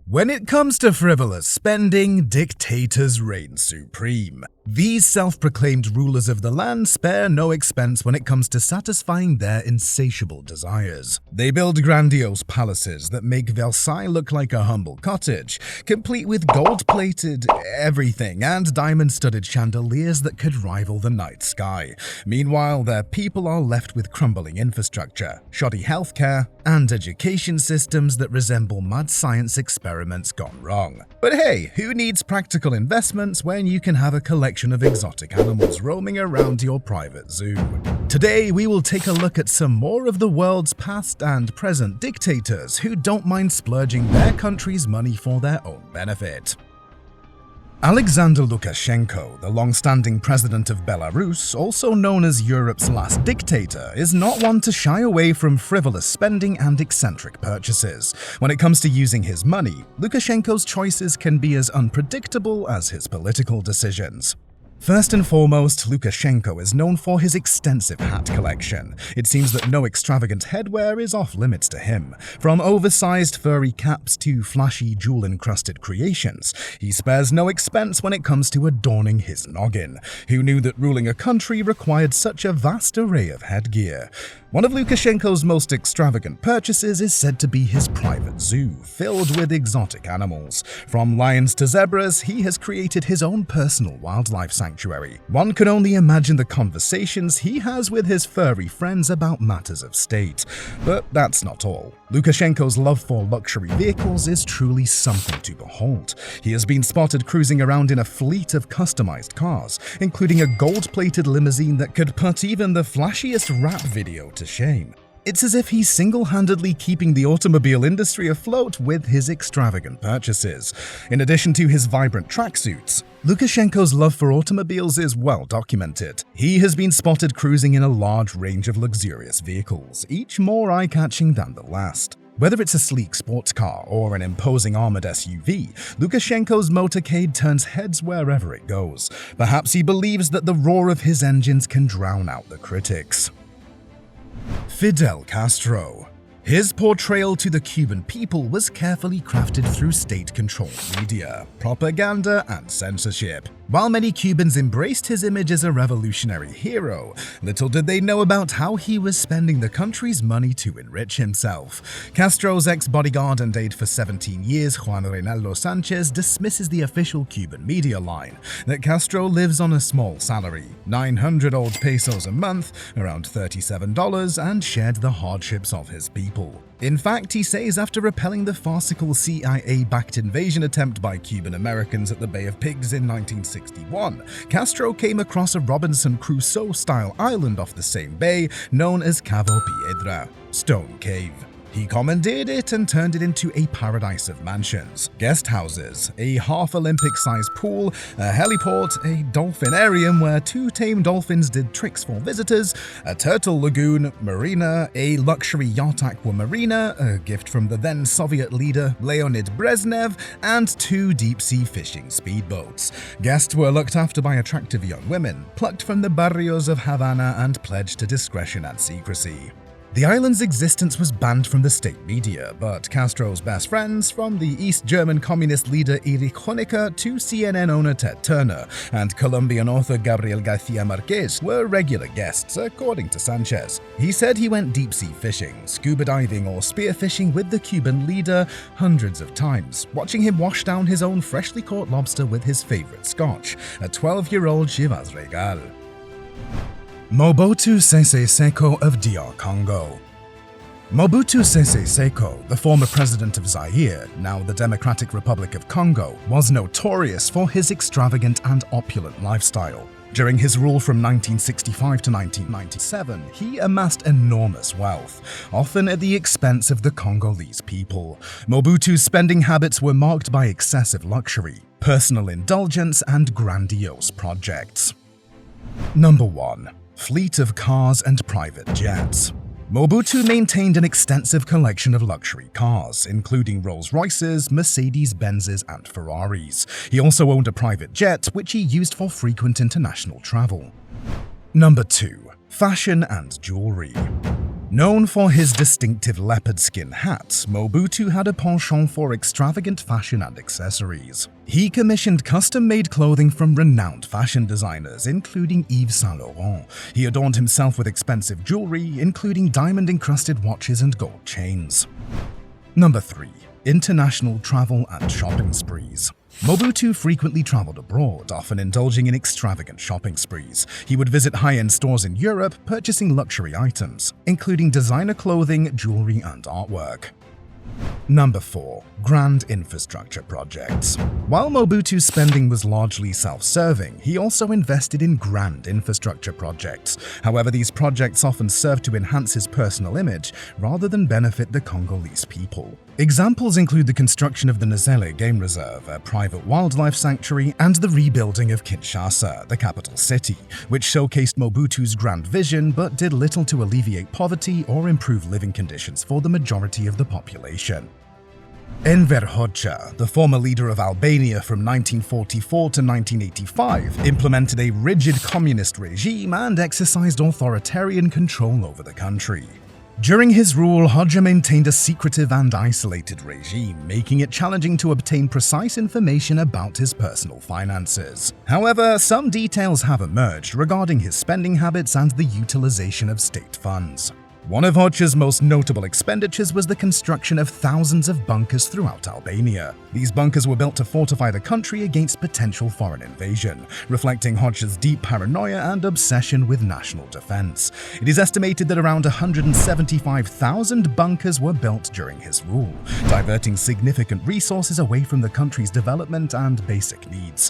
When it comes to frivolous spending, dictators reign supreme. These self-proclaimed rulers of the land spare no expense when it comes to satisfying their insatiable desires. They build grandiose palaces that make Versailles look like a humble cottage, complete with gold-plated everything and diamond-studded chandeliers that could rival the night sky. Meanwhile, their people are left with crumbling infrastructure, shoddy healthcare, and education systems that resemble mad science experiments gone wrong. But hey, who needs practical investments when you can have a collection of exotic animals roaming around your private zoo? Today, we will take a look at some more of the world's past and present dictators who don't mind splurging their country's money for their own benefit. Alexander Lukashenko, the long-standing president of Belarus, also known as Europe's last dictator, is not one to shy away from frivolous spending and eccentric purchases. When it comes to using his money, Lukashenko's choices can be as unpredictable as his political decisions. First and foremost, Lukashenko is known for his extensive hat collection. It seems that no extravagant headwear is off limits to him. From oversized furry caps to flashy jewel-encrusted creations, he spares no expense when it comes to adorning his noggin. Who knew that ruling a country required such a vast array of headgear? One of Lukashenko's most extravagant purchases is said to be his private zoo, filled with exotic animals. From lions to zebras, he has created his own personal wildlife sanctuary. One can only imagine the conversations he has with his furry friends about matters of state. But that's not all. Lukashenko's love for luxury vehicles is truly something to behold. He has been spotted cruising around in a fleet of customized cars, including a gold-plated limousine that could put even the flashiest rap video to shame. It's as if he's single-handedly keeping the automobile industry afloat with his extravagant purchases. In addition to his vibrant tracksuits, Lukashenko's love for automobiles is well documented. He has been spotted cruising in a large range of luxurious vehicles, each more eye-catching than the last. Whether it's a sleek sports car or an imposing armored SUV, Lukashenko's motorcade turns heads wherever it goes. Perhaps he believes that the roar of his engines can drown out the critics. Fidel Castro. His portrayal to the Cuban people was carefully crafted through state-controlled media, propaganda, and censorship. While many Cubans embraced his image as a revolutionary hero, little did they know about how he was spending the country's money to enrich himself. Castro's ex-bodyguard and aide for 17 years, Juan Reynaldo Sanchez, dismisses the official Cuban media line that Castro lives on a small salary, 900 old pesos a month, around $37, and shared the hardships of his people. In fact, he says after repelling the farcical CIA-backed invasion attempt by Cuban Americans at the Bay of Pigs in 1961, Castro came across a Robinson Crusoe-style island off the same bay known as Cabo Piedra, Stone Cave. He commandeered it and turned it into a paradise of mansions, guest houses, a half-Olympic-sized pool, a heliport, a dolphinarium where 2 tame dolphins did tricks for visitors, a turtle lagoon, marina, a luxury yacht aquamarina, a gift from the then Soviet leader Leonid Brezhnev, and 2 deep-sea fishing speedboats. Guests were looked after by attractive young women, plucked from the barrios of Havana and pledged to discretion and secrecy. The island's existence was banned from the state media, but Castro's best friends, from the East German communist leader Erich Honecker to CNN owner Ted Turner and Colombian author Gabriel Garcia Marquez, were regular guests, according to Sanchez. He said he went deep-sea fishing, scuba diving, or spearfishing with the Cuban leader hundreds of times, watching him wash down his own freshly caught lobster with his favorite scotch, a 12-year-old Chivas Regal. Mobutu Sese Seko of DR Congo. Mobutu Sese Seko, the former president of Zaire, now the Democratic Republic of Congo, was notorious for his extravagant and opulent lifestyle. During his rule from 1965 to 1997, he amassed enormous wealth, often at the expense of the Congolese people. Mobutu's spending habits were marked by excessive luxury, personal indulgence, and grandiose projects. Number 1. Fleet of cars and private jets. Mobutu maintained an extensive collection of luxury cars, including Rolls-Royces, Mercedes-Benzes, and Ferraris. He also owned a private jet, which he used for frequent international travel. Number 2. Fashion and jewelry. Known for his distinctive leopard skin hat, Mobutu had a penchant for extravagant fashion and accessories. He commissioned custom-made clothing from renowned fashion designers, including Yves Saint Laurent. He adorned himself with expensive jewelry, including diamond-encrusted watches and gold chains. Number 3. International travel and shopping sprees. Mobutu frequently traveled abroad, often indulging in extravagant shopping sprees. He would visit high-end stores in Europe, purchasing luxury items, including designer clothing, jewelry, and artwork. Number 4. Grand infrastructure projects. While Mobutu's spending was largely self-serving, he also invested in grand infrastructure projects. However, these projects often served to enhance his personal image rather than benefit the Congolese people. Examples include the construction of the Nzele Game Reserve, a private wildlife sanctuary, and the rebuilding of Kinshasa, the capital city, which showcased Mobutu's grand vision but did little to alleviate poverty or improve living conditions for the majority of the population. Enver Hodara, the former leader of Albania from 1944 to 1985, implemented a rigid communist regime and exercised authoritarian control over the country. During his rule, Hodara maintained a secretive and isolated regime, making it challenging to obtain precise information about his personal finances. However, some details have emerged regarding his spending habits and the utilization of state funds. One of Hodara's most notable expenditures was the construction of thousands of bunkers throughout Albania. These bunkers were built to fortify the country against potential foreign invasion, reflecting Hodara's deep paranoia and obsession with national defense. It is estimated that around 175,000 bunkers were built during his rule, diverting significant resources away from the country's development and basic needs.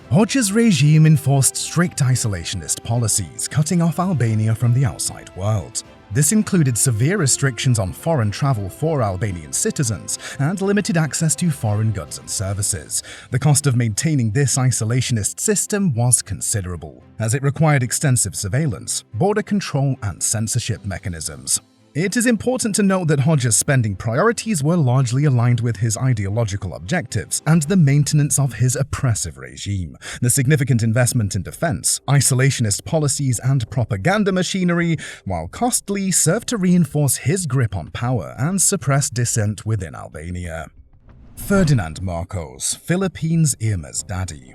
Hodara's regime enforced strict isolationist policies, cutting off Albania from the outside world. This included severe restrictions on foreign travel for Albanian citizens and limited access to foreign goods and services. The cost of maintaining this isolationist system was considerable, as it required extensive surveillance, border control, and censorship mechanisms. It is important to note that Hodara's spending priorities were largely aligned with his ideological objectives and the maintenance of his oppressive regime. The significant investment in defense, isolationist policies, and propaganda machinery, while costly, served to reinforce his grip on power and suppress dissent within Albania. Ferdinand Marcos, Philippines' Irma's daddy.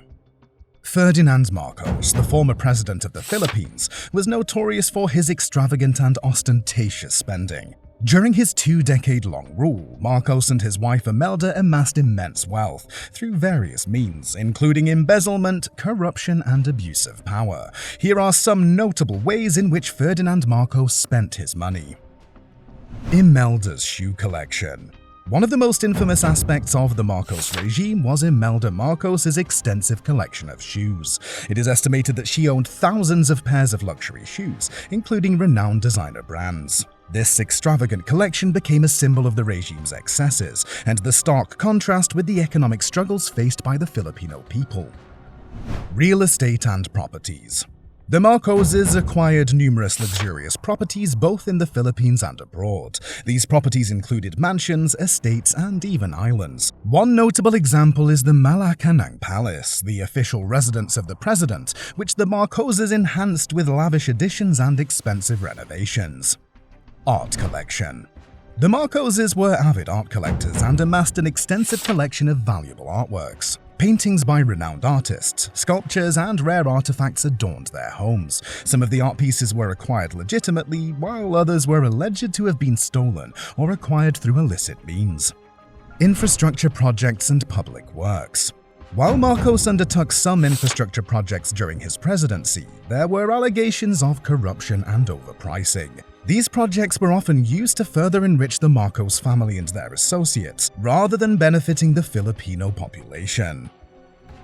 Ferdinand Marcos, the former president of the Philippines, was notorious for his extravagant and ostentatious spending. During his 2-decade-long rule, Marcos and his wife Imelda amassed immense wealth through various means, including embezzlement, corruption, and abuse of power. Here are some notable ways in which Ferdinand Marcos spent his money. Imelda's shoe collection. One of the most infamous aspects of the Marcos regime was Imelda Marcos' extensive collection of shoes. It is estimated that she owned thousands of pairs of luxury shoes, including renowned designer brands. This extravagant collection became a symbol of the regime's excesses and the stark contrast with the economic struggles faced by the Filipino people. Real estate and properties. The Marcoses acquired numerous luxurious properties both in the Philippines and abroad. These properties included mansions, estates, and even islands. One notable example is the Malacanang Palace, the official residence of the president, which the Marcoses enhanced with lavish additions and expensive renovations. Art collection. The Marcoses were avid art collectors and amassed an extensive collection of valuable artworks. Paintings by renowned artists, sculptures, and rare artifacts adorned their homes. Some of the art pieces were acquired legitimately, while others were alleged to have been stolen or acquired through illicit means. Infrastructure projects and public works. While Marcos undertook some infrastructure projects during his presidency, there were allegations of corruption and overpricing. These projects were often used to further enrich the Marcos family and their associates, rather than benefiting the Filipino population.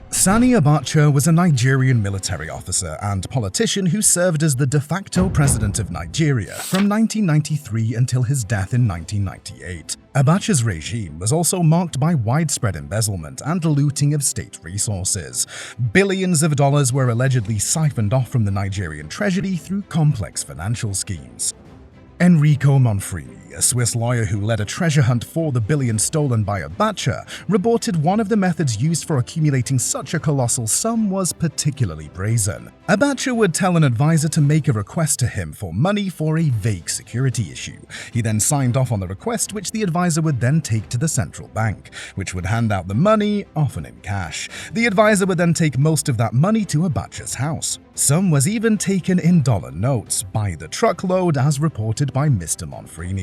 Sani Abacha was a Nigerian military officer and politician who served as the de facto president of Nigeria from 1993 until his death in 1998. Abacha's regime was also marked by widespread embezzlement and looting of state resources. Billions of dollars were allegedly siphoned off from the Nigerian treasury through complex financial schemes. Enrico Manfrini, a Swiss lawyer who led a treasure hunt for the billions stolen by Abacha, reported one of the methods used for accumulating such a colossal sum was particularly brazen. Abacha would tell an advisor to make a request to him for money for a vague security issue. He then signed off on the request, which the advisor would then take to the central bank, which would hand out the money, often in cash. The advisor would then take most of that money to Abacha's house. Some was even taken in dollar notes by the truckload, as reported by Mr. Monfrini.